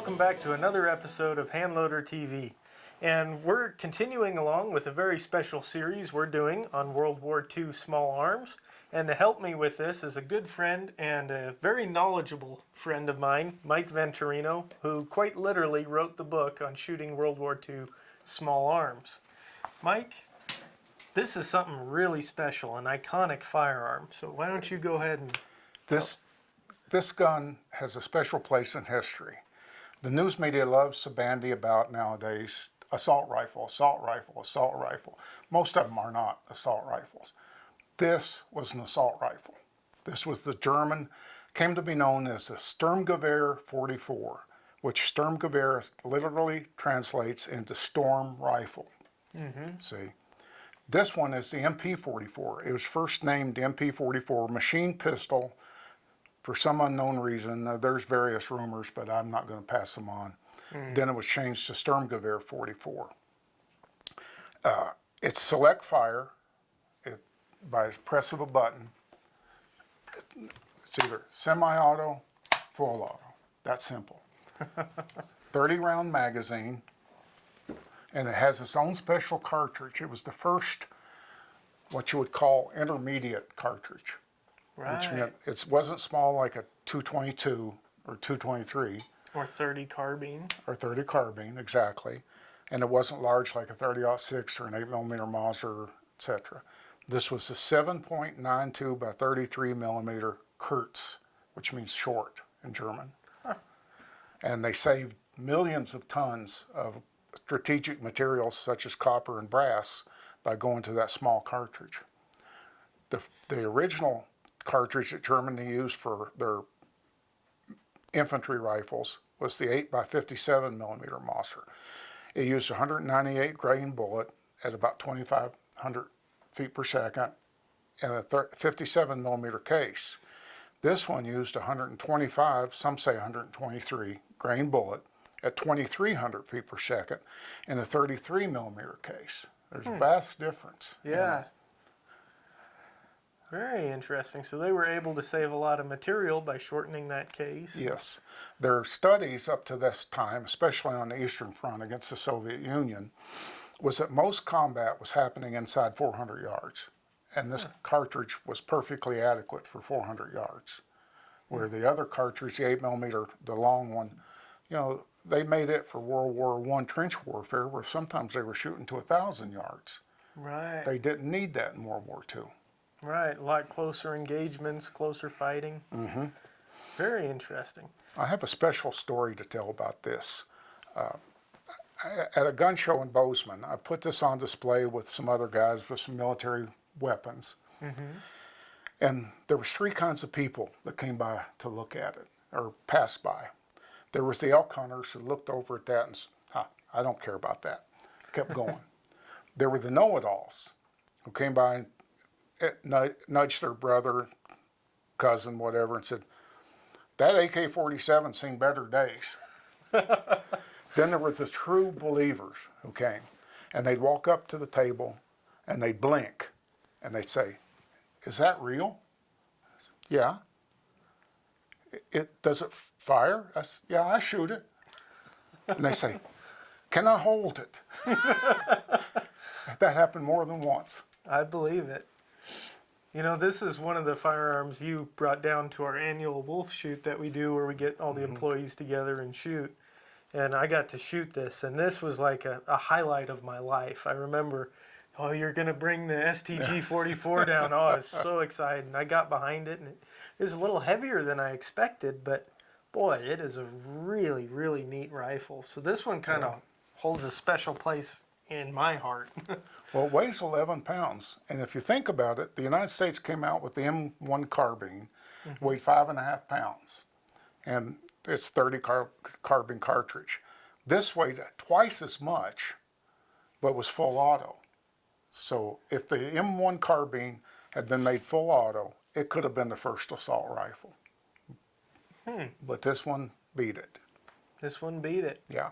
welcome back to another episode of Handloader TV. And we're continuing along with a very special series we're doing on World War II small arms. And to help me with this is a good friend and a very knowledgeable friend of mine, Mike Venturino, who quite literally wrote the book on shooting World War II small arms. Mike, this is something really special, an iconic firearm. So why don't you go ahead and... This gun has a special place in history. The news media loves to bandy about nowadays assault rifle, assault rifle, assault rifle. Most of them are not assault rifles. This was an assault rifle. This was the German, came to be known as the Sturmgewehr 44, which Sturmgewehr literally translates into storm rifle. See? This one is the MP44. It was first named MP44 machine pistol for some unknown reason. There's various rumors, but I'm not going to pass them on. Then it was changed to Sturmgewehr 44. It's select fire by the press of a button. It's either semi-auto, full auto. That simple. 30-round magazine, and it has its own special cartridge. It was the first, what you would call intermediate cartridge. Right. Which meant it wasn't small like a 222 or 223. Or 30 carbine. Or 30 carbine, exactly. And it wasn't large like a 30-06 or an 8mm Mauser, etc. This was a 7.92 by 33 millimeter Kurz, which means short in German. And they saved millions of tons of strategic materials such as copper and brass by going to that small cartridge. The original cartridge that Germany used for their infantry rifles was the 8 by 57 millimeter Mauser. It used a 198 grain bullet at about 2,500 feet per second and a 57 millimeter case. This one used 125, some say 123 grain bullet at 2,300 feet per second in a 33 millimeter case. There's a vast difference. Yeah. Very interesting. So they were able to save a lot of material by shortening that case. Yes. Their studies up to this time, especially on the Eastern Front against the Soviet Union, was that most combat was happening inside 400 yards. And this cartridge was perfectly adequate for 400 yards. Where the other cartridge, the 8mm, the long one, you know, they made it for World War I trench warfare, where sometimes they were shooting to 1,000 yards. Right. They didn't need that in World War II. Right, a lot closer engagements, closer fighting. Very interesting. I have a special story to tell about this. At a gun show in Bozeman, I put this on display with some other guys with some military weapons. And there was three kinds of people that came by to look at it, or passed by. There was the elk hunters who looked over at that and said, I don't care about that. Kept going. There were the know-it-alls who came by and nudged their brother, cousin, whatever, and said, that AK-47's seen better days. Then there were the true believers who came, and they'd walk up to the table, and they'd blink, and they'd say, is that real? I said, yeah. Does it fire? I said, yeah, I shoot it. And they say, can I hold it? That happened more than once. I believe it. You know, this is one of the firearms you brought down to our annual wolf shoot that we do where we get all the employees together and shoot. And I got to shoot this, and this was like a highlight of my life. I remember, oh, you're going to bring the STG 44 down. Oh, I was so excited. And I got behind it, and it was a little heavier than I expected, but boy, it is a really, really neat rifle. So this one kind of holds a special place in my heart. Well, it weighs 11 pounds. And if you think about it, the United States came out with the M1 carbine, weighed 5.5 pounds. And it's 30 carbine cartridge. This weighed twice as much, but was full auto. So if the M1 carbine had been made full auto, it could have been the first assault rifle. But this one beat it. This one beat it. Yeah.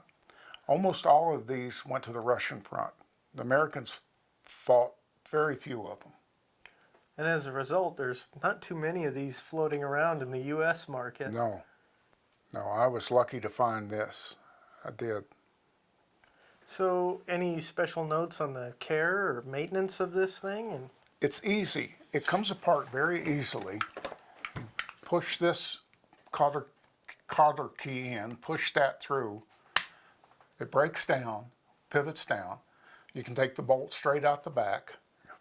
Almost all of these went to the Russian front. The Americans fought very few of them. And as a result, there's not too many of these floating around in the U.S. market. No. No, I was lucky to find this. I did. So, any special notes on the care or maintenance of this thing? And It's easy. It comes apart very easily. Push this cotter key in, push that through. It breaks down, pivots down. You can take the bolt straight out the back,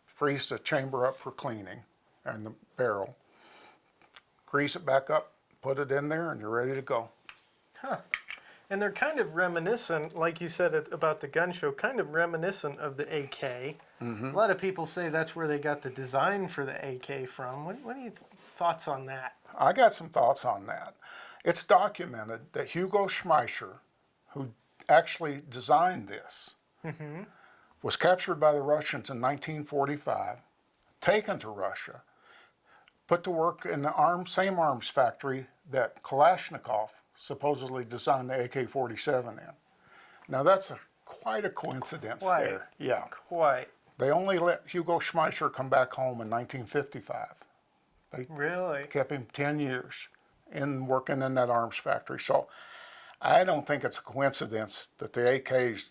freeze the chamber up for cleaning, and the barrel. Grease it back up, put it in there, and you're ready to go. Huh. And they're kind of reminiscent, like you said about the gun show, kind of reminiscent of the AK. A lot of people say that's where they got the design for the AK from. What are your thoughts on that? I got some thoughts on that. It's documented that Hugo Schmeischer, who actually designed this, was captured by the Russians in 1945, taken to Russia, put to work in the same arms factory that Kalashnikov supposedly designed the AK-47 in. Now that's quite a coincidence there. Yeah. Quite. They only let Hugo Schmeischer come back home in 1955. They Really? kept him 10 years in working in that arms factory. So I don't think it's a coincidence that the AKs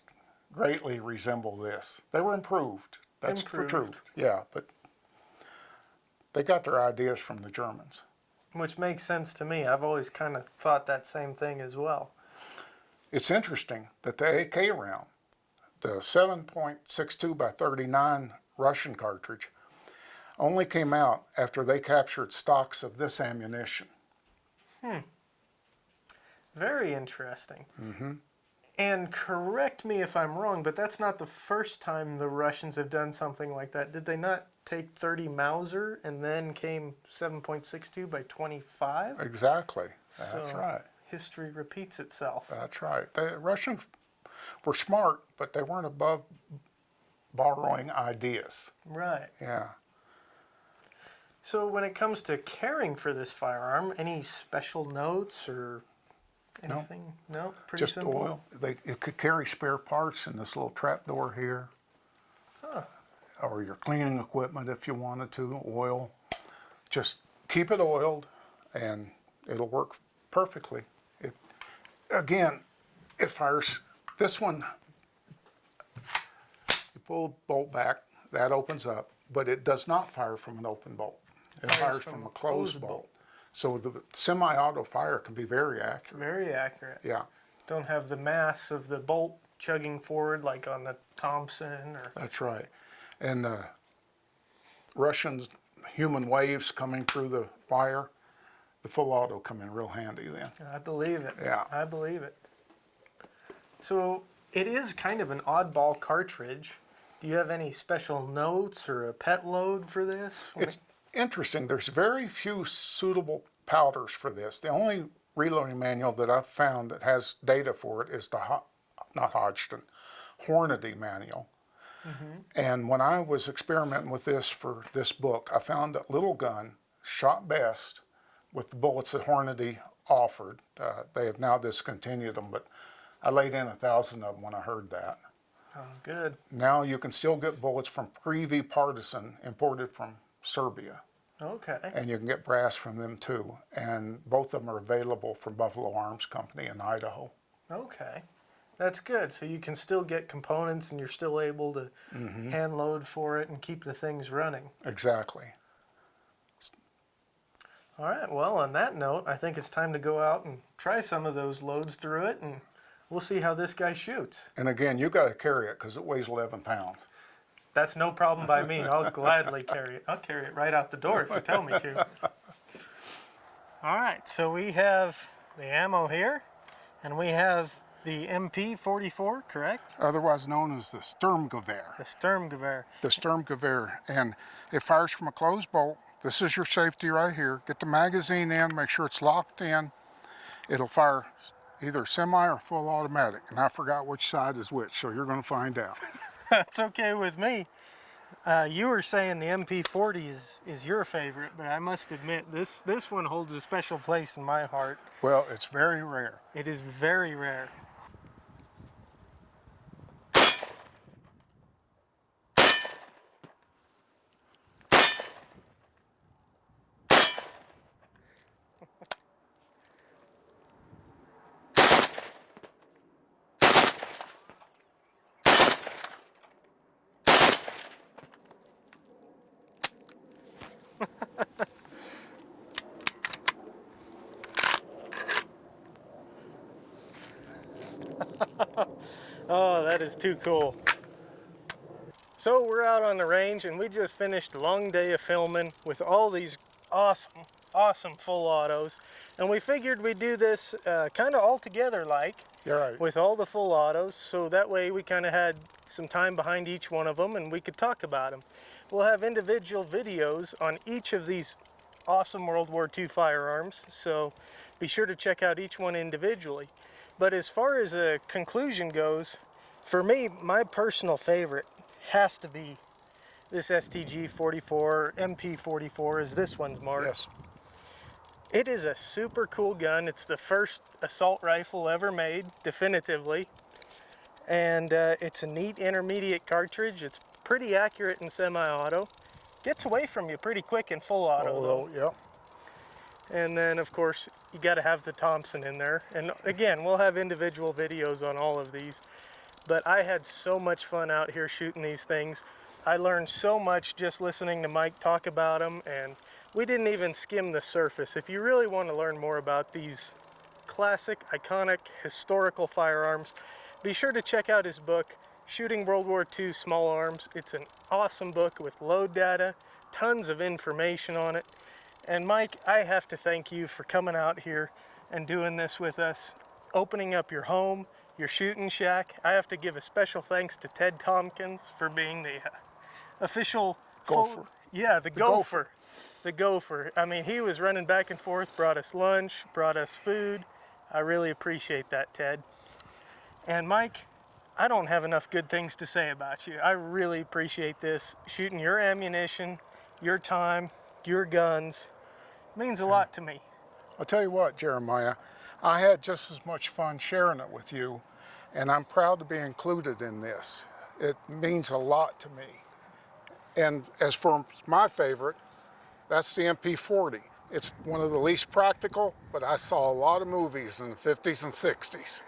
greatly resemble this. They were improved. That's for true. Yeah, but they got their ideas from the Germans. Which makes sense to me. I've always kind of thought that same thing as well. It's interesting that the AK round, the 7.62 by 39 Russian cartridge, only came out after they captured stocks of this ammunition. Very interesting. And correct me if I'm wrong, but that's not the first time the Russians have done something like that. Did they not take 30 Mauser and then came 7.62 by 25? Exactly. That's So right. history repeats itself. That's right. The Russians were smart, but they weren't above borrowing ideas. Right. Yeah. So when it comes to caring for this firearm, any special notes or anything? No, pretty Just simple. oil. It could carry spare parts in this little trap door here. Or your cleaning equipment if you wanted to, oil. Just keep it oiled and it'll work perfectly. Again, it fires. This one, you pull the bolt back, that opens up, but it does not fire from an open bolt. It fires from a closed bolt. So the semi-auto fire can be very accurate. Very accurate. Yeah, Don't have the mass of the bolt chugging forward like on the Thompson or. that's right. And the Russian human waves coming through the wire, the full auto come in real handy then. I believe it. Yeah. I believe it. So it is kind of an oddball cartridge. Do you have any special notes or a pet load for this? It's interesting. There's very few suitable powders for this. The only reloading manual that I've found that has data for it is the not Hodgson, Hornady manual. And when I was experimenting with this for this book, I found that little gun shot best with the bullets that Hornady offered. They have now discontinued them, but I laid in 1,000 of them when I heard that. Oh, good. Now you can still get bullets from Privy Partisan imported from Serbia. Okay. And you can get brass from them too. And both of them are available from Buffalo Arms Company in Idaho. Okay. That's good. So you can still get components and you're still able to hand load for it and keep the things running. Exactly. All right. Well, on that note, I think it's time to go out and try some of those loads through it and we'll see how this guy shoots. And again, you got to carry it because it weighs 11 pounds. That's no problem by me. I'll gladly carry it. I'll carry it right out the door if you tell me to. All right. So we have the ammo here and we have the MP44, correct? Otherwise known as the Sturmgewehr. The Sturmgewehr. The Sturmgewehr. And it fires from a closed bolt. This is your safety right here. Get the magazine in, make sure it's locked in. It'll fire either semi or full automatic. And I forgot which side is which, so you're going to find out. That's okay with me. You were saying the MP40 is your favorite, but I must admit this one holds a special place in my heart. Well, it's very rare. It is very rare. Oh, that is too cool. So we're out on the range and we just finished a long day of filming with all these awesome full autos. And we figured we'd do this kind of all together like, You're right. with all the full autos, so that way we kind of had some time behind each one of them and we could talk about them. We'll have individual videos on each of these awesome World War II firearms, so be sure to check out each one individually. But as far as a conclusion goes, for me, my personal favorite has to be this STG 44, MP 44 is this one's mark. Yes. It is a super cool gun. It's the first assault rifle ever made, definitively. And it's a neat intermediate cartridge. It's pretty accurate in semi-auto. Gets away from you pretty quick in full auto though. Yeah. And then of course, you gotta have the Thompson in there. And again, we'll have individual videos on all of these. But I had so much fun out here shooting these things. I learned so much just listening to Mike talk about them, and we didn't even skim the surface. If you really want to learn more about these classic, iconic, historical firearms, be sure to check out his book, Shooting World War II Small Arms. It's an awesome book with load data, tons of information on it. And Mike, I have to thank you for coming out here and doing this with us, opening up your home, your shooting shack. I have to give a special thanks to Ted Tompkins for being the official Gopher. the gopher. The gopher. I mean, he was running back and forth, brought us lunch, brought us food. I really appreciate that, Ted. And Mike, I don't have enough good things to say about you. I really appreciate this. Shooting your ammunition, your time, your guns, means a lot to me. I'll tell you what, Jeremiah, I had just as much fun sharing it with you, and I'm proud to be included in this. It means a lot to me. And as for my favorite, that's the MP40. It's one of the least practical, but I saw a lot of movies in the 50s and 60s.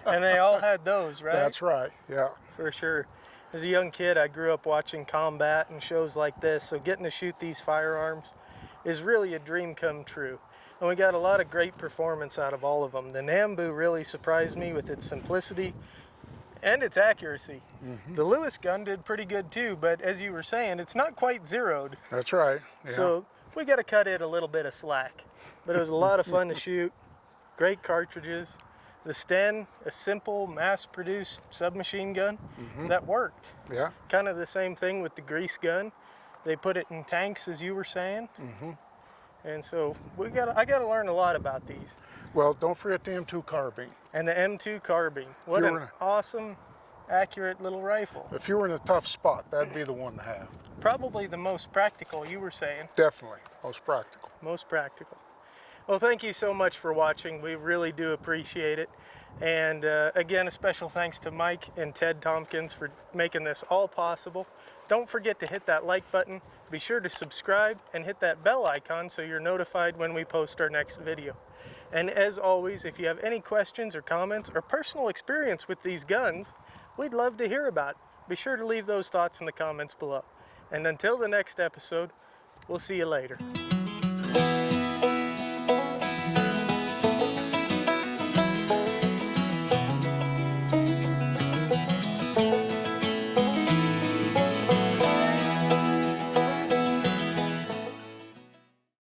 And they all had those, right? That's right, yeah. For sure. As a young kid, I grew up watching combat and shows like this, so getting to shoot these firearms is really a dream come true. And we got a lot of great performance out of all of them. The Nambu really surprised me with its simplicity and its accuracy. The Lewis gun did pretty good too, but as you were saying, it's not quite zeroed. That's right, yeah. So we got to cut it a little bit of slack. But it was a lot of fun to shoot. Great cartridges. The Sten, a simple mass-produced submachine gun that worked. Yeah. Kind of the same thing with the grease gun. They put it in tanks, as you were saying. And so I got to learn a lot about these. Well, don't forget the M2 carbine. And the M2 carbine. What an awesome, accurate little rifle. If you were in a tough spot, that'd be the one to have. Probably the most practical, you were saying. Definitely, most practical. Most practical. Well, thank you so much for watching. We really do appreciate it. And again, a special thanks to Mike and Ted Tompkins for making this all possible. Don't forget to hit that like button. Be sure to subscribe and hit that bell icon so you're notified when we post our next video. And as always, if you have any questions or comments or personal experience with these guns, we'd love to hear about it. Be sure to leave those thoughts in the comments below. And until the next episode, we'll see you later.